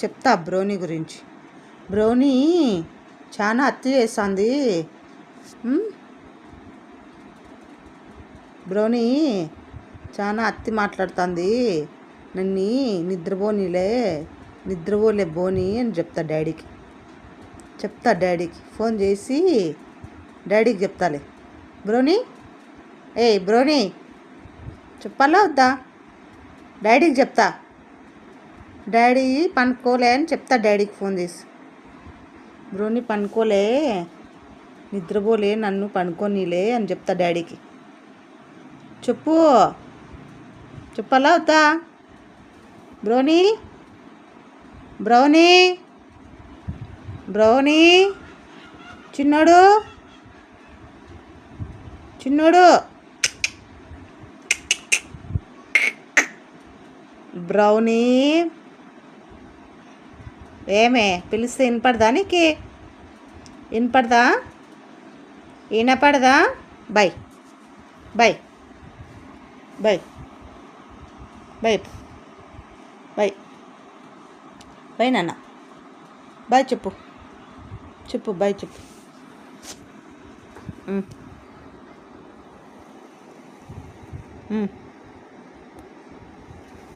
చెప్తా బ్రౌనీ గురించి. బ్రౌనీ చాలా అత్తి చేస్తుంది. బ్రౌనీ చాలా అత్తి మాట్లాడుతుంది. నన్ను నిద్రపోలే బోని అని చెప్తా డాడీకి ఫోన్ చేసి డాడీకి చెప్తాలే. బ్రౌనీ బ్రౌనీ చెప్పాలా వద్దా? డాడీకి చెప్తా. డాడీ పనుకోలే అని చెప్తా డాడీకి ఫోన్ చేసి. బ్రౌనీ పనుకోలే, నిద్రపోలే, నన్ను పనుకోనీలే అని చెప్తా డాడీకి. చెప్పాలా వద్దా? బ్రౌనీ బ్రౌనీ బ్రౌనీ చిన్నోడు బ్రౌనీ ఏమే పిలిస్తే వినపడదా? నీకు వినపడదా? Bye bye bye bye bye bye నాన్న బాయ్ చెప్పు బాయ్ చెప్పు.